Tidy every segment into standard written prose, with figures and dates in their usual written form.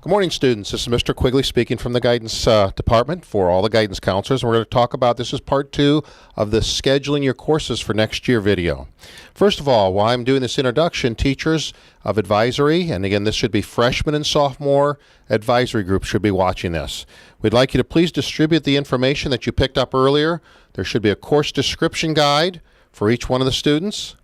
Good morning, students. This is Mr. Quigley speaking from the guidance department for all the guidance counselors. We're going to talk about, this is part 2 of the scheduling your courses for next year video. First of all, while I'm doing this introduction, teachers of advisory, and again this should be freshman and sophomore advisory groups should be watching this. We'd like you to please distribute the information that you picked up earlier. There should be a course description guide for each one of the students.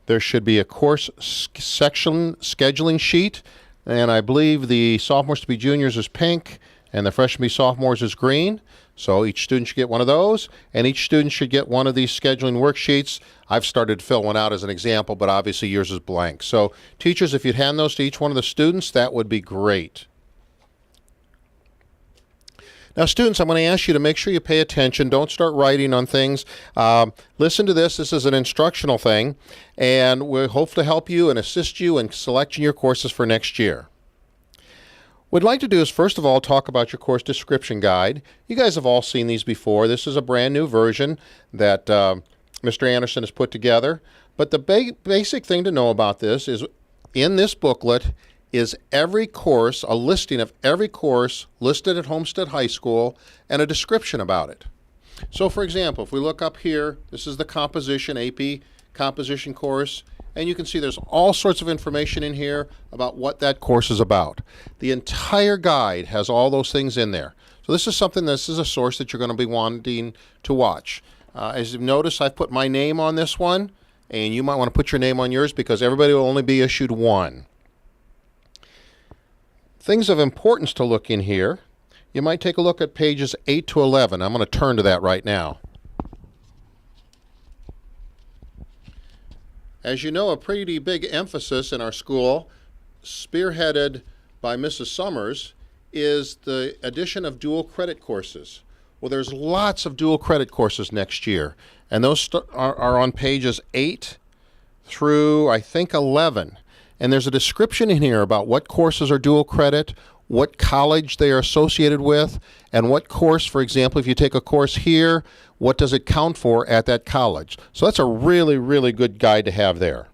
There should be a course section scheduling sheet. And I believe the sophomores to be juniors is pink, and the freshmen to be sophomores is green. So each student should get one of those, and each student should get one of these scheduling worksheets. I've started to fill one out as an example, but obviously yours is blank. So teachers, if you'd hand those to each one of the students, that would be great. Now, students, I'm going to ask you to make sure you pay attention. Don't start writing on things. Listen to this. This is an instructional thing, and we hope to help you and assist you in selecting your courses for next year. What we'd like to do is, first of all, talk about your course description guide. You guys have all seen these before. This is a brand new version that Mr. Anderson has put together. But the basic thing to know about this is, in this booklet, is every course, a listing of every course listed at Homestead High School and a description about it. So for example, if we look up here, this is the composition, AP composition course, and you can see there's all sorts of information in here about what that course is about. The entire guide has all those things in there. So this is a source that you're going to be wanting to watch. As you've noticed, I've put my name on this one, and you might want to put your name on yours because everybody will only be issued one. Things of importance to look in here, you might take a look at pages 8 to 11. I'm going to turn to that right now. As you know, a pretty big emphasis in our school, spearheaded by Mrs. Summers, is the addition of dual credit courses. Well, there's lots of dual credit courses next year, and those are on pages 8 through, I think, 11. And there's a description in here about what courses are dual credit, what college they are associated with, and what course, for example, if you take a course here, what does it count for at that college? So that's a really, really good guide to have there.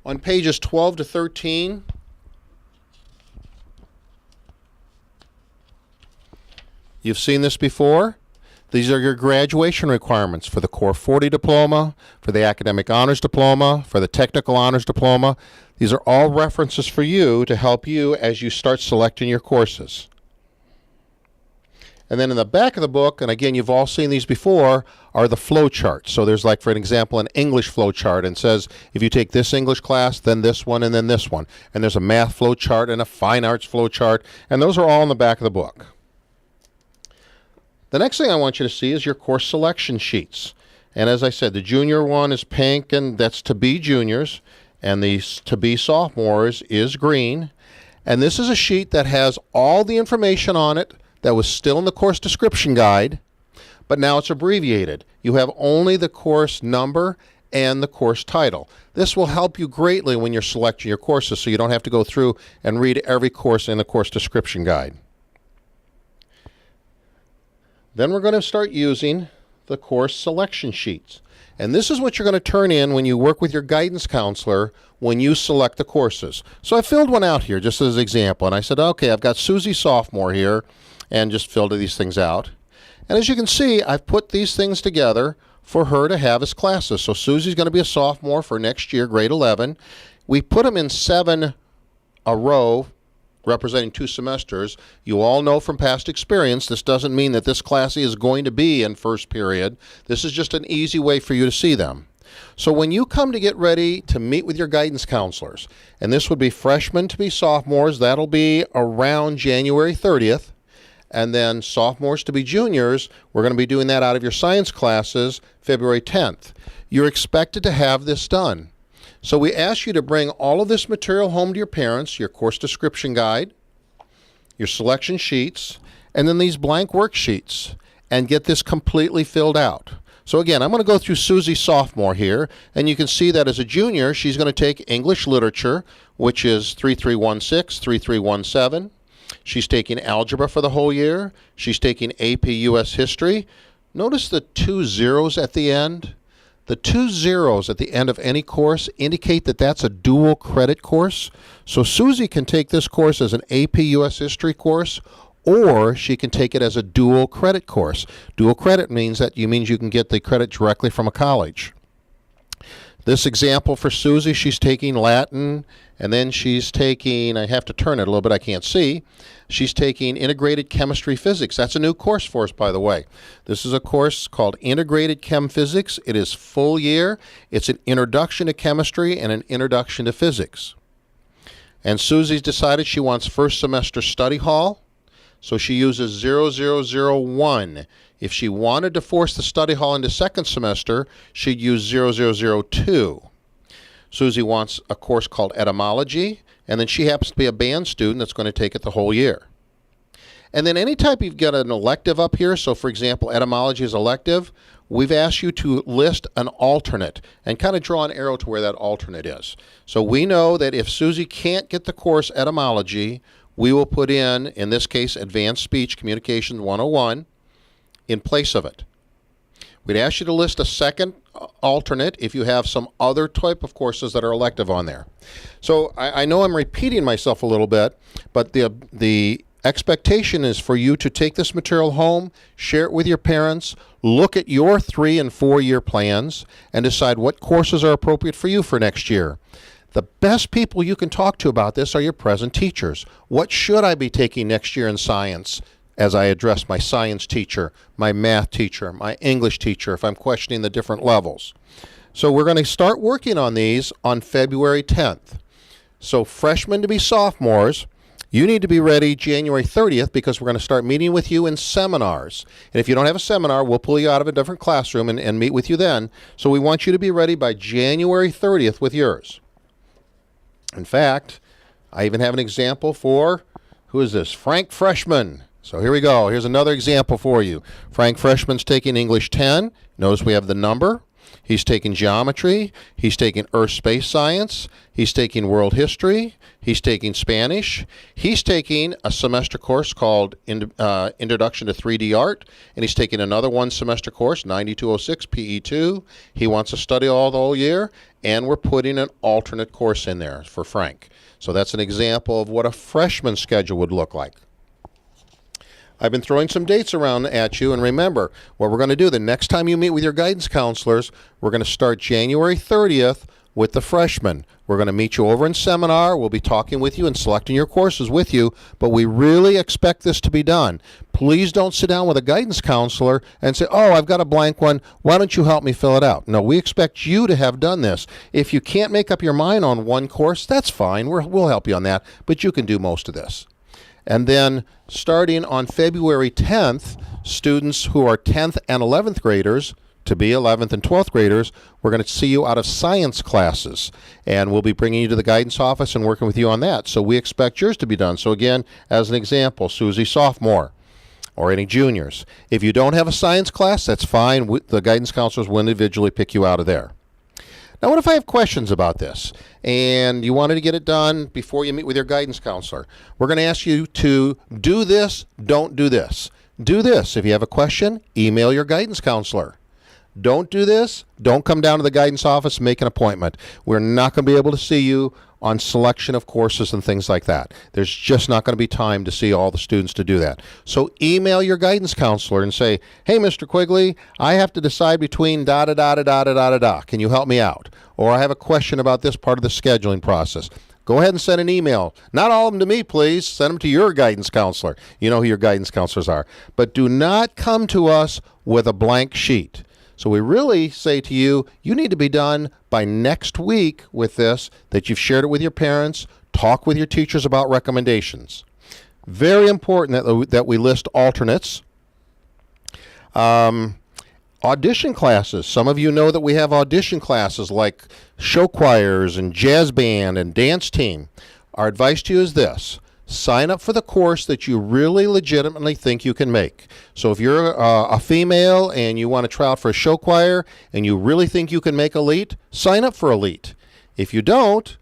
On pages 12 to 13, you've seen this before. These are your graduation requirements for the Core 40 diploma, for the Academic Honors diploma, for the Technical Honors diploma. These are all references for you to help you as you start selecting your courses. And then in the back of the book, and again, you've all seen these before, are the flow charts. So there's, like, for an example, an English flow chart, and says if you take this English class, then this one, and then this one. And there's a math flow chart and a fine arts flow chart, and those are all in the back of the book. The next thing I want you to see is your course selection sheets. And as I said, the junior one is pink, and that's to be juniors, and the to be sophomores is green. And this is a sheet that has all the information on it that was still in the course description guide, but now it's abbreviated. You have only the course number and the course title. This will help you greatly when you're selecting your courses, so you don't have to go through and read every course in the course description guide. Then we're going to start using the course selection sheets. And this is what you're going to turn in when you work with your guidance counselor when you select the courses. So I filled one out here just as an example. And I said, okay, I've got Susie Sophomore here, and just filled these things out. And as you can see, I've put these things together for her to have as classes. So Susie's going to be a sophomore for next year, grade 11. We put them in 7 a row, representing 2 semesters. You all know from past experience, this doesn't mean that this class is going to be in first period. This is just an easy way for you to see them. So when you come to get ready to meet with your guidance counselors, and this would be freshmen to be sophomores, that'll be around January 30th, and then sophomores to be juniors, we're going to be doing that out of your science classes February 10th. You're expected to have this done. So we ask you to bring all of this material home to your parents, your course description guide, your selection sheets, and then these blank worksheets, and get this completely filled out. So again, I'm going to go through Susie Sophomore here, and you can see that as a junior, she's going to take English Literature, which is 3316, 3317. She's taking algebra for the whole year. She's taking AP US History. Notice the 2 zeros at the end. The 2 zeros at the end of any course indicate that that's a dual credit course. So Susie can take this course as an AP US History course, or she can take it as a dual credit course. Dual credit means you can get the credit directly from a college. This example for Susie, she's taking Latin, and then she's taking, I have to turn it a little bit, I can't see, she's taking Integrated Chemistry Physics. That's a new course for us, by the way. This is a course called Integrated Chem Physics. It is full year. It's an introduction to chemistry and an introduction to physics. And Susie's decided she wants first semester study hall, so she uses 0001. If she wanted to force the study hall into second semester, she'd use 0002. Susie wants a course called Etymology, and then she happens to be a band student that's going to take it the whole year. And then anytime you've got an elective up here, so for example, Etymology is elective, we've asked you to list an alternate and kind of draw an arrow to where that alternate is. So we know that if Susie can't get the course Etymology, we will put in this case, Advanced Speech Communication 101, in place of it. We'd ask you to list a second alternate if you have some other type of courses that are elective on there. So I know I'm repeating myself a little bit, but the expectation is for you to take this material home, share it with your parents, look at your 3- and 4-year plans, and decide what courses are appropriate for you for next year. The best people you can talk to about this are your present teachers. What should I be taking next year in science? As I address my science teacher, my math teacher, my English teacher, if I'm questioning the different levels. So we're going to start working on these on February 10th. So freshmen to be sophomores, you need to be ready January 30th because we're going to start meeting with you in seminars. And if you don't have a seminar, we'll pull you out of a different classroom and meet with you then. So we want you to be ready by January 30th with yours. In fact, I even have an example for, who is this? Frank Freshman. So here we go. Here's another example for you. Frank Freshman's taking English 10. Notice we have the number. He's taking geometry. He's taking earth space science. He's taking world history. He's taking Spanish. He's taking a semester course called Introduction to 3D Art. And he's taking another one semester course, 9206 PE2. He wants to study all the whole year. And we're putting an alternate course in there for Frank. So that's an example of what a freshman schedule would look like. I've been throwing some dates around at you, and remember, what we're going to do the next time you meet with your guidance counselors, we're going to start January 30th with the freshmen. We're going to meet you over in seminar. We'll be talking with you and selecting your courses with you, but we really expect this to be done. Please don't sit down with a guidance counselor and say, oh, I've got a blank one. Why don't you help me fill it out? No, we expect you to have done this. If you can't make up your mind on one course, that's fine. We'll help you on that, but you can do most of this. And then starting on February 10th, students who are 10th and 11th graders, to be 11th and 12th graders, we're going to see you out of science classes. And we'll be bringing you to the guidance office and working with you on that. So we expect yours to be done. So again, as an example, Susie sophomore or any juniors. If you don't have a science class, that's fine. The guidance counselors will individually pick you out of there. Now, what if I have questions about this and you wanted to get it done before you meet with your guidance counselor? We're going to ask you to do this, don't do this. Do this. If you have a question, email your guidance counselor. Don't do this. Don't come down to the guidance office and make an appointment. We're not going to be able to see you on selection of courses and things like that. There's just not going to be time to see all the students to do that. So email your guidance counselor and say, hey, Mr. Quigley, I have to decide between da-da-da-da-da-da-da-da. Can you help me out? Or I have a question about this part of the scheduling process. Go ahead and send an email. Not all of them to me, please. Send them to your guidance counselor. You know who your guidance counselors are. But do not come to us with a blank sheet. So we really say to you, you need to be done by next week with this, that you've shared it with your parents, talk with your teachers about recommendations. Very important that we list alternates. Audition classes. Some of you know that we have audition classes like show choirs and jazz band and dance team. Our advice to you is this. Sign up for the course that you really legitimately think you can make. So if you're a female and you want to try out for a show choir and you really think you can make elite, sign up for elite. If you don't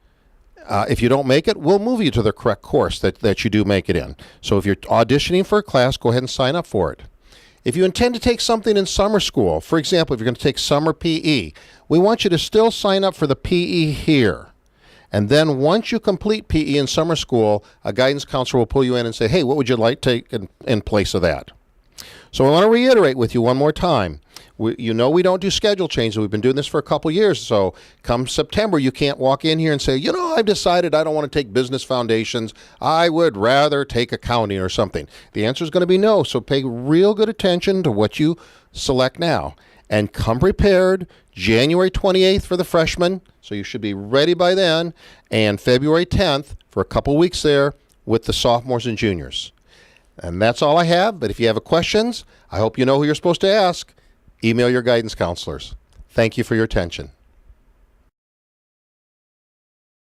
make it, we'll move you to the correct course that you do make it in. So if you're auditioning for a class, go ahead and sign up for it. If you intend to take something in summer school, for example, if you're going to take summer PE, we want you to still sign up for the PE here. And then once you complete PE in summer school, a guidance counselor will pull you in and say, hey, what would you like to take in place of that? So I want to reiterate with you one more time. We don't do schedule changes. We've been doing this for a couple years. So come September, you can't walk in here and say, I've decided I don't want to take business foundations. I would rather take accounting or something. The answer is going to be no. So pay real good attention to what you select now. And come prepared January 28th for the freshmen. So you should be ready by then. And February 10th for a couple weeks there with the sophomores and juniors. And that's all I have. But if you have questions, I hope you know who you're supposed to ask. Email your guidance counselors. Thank you for your attention.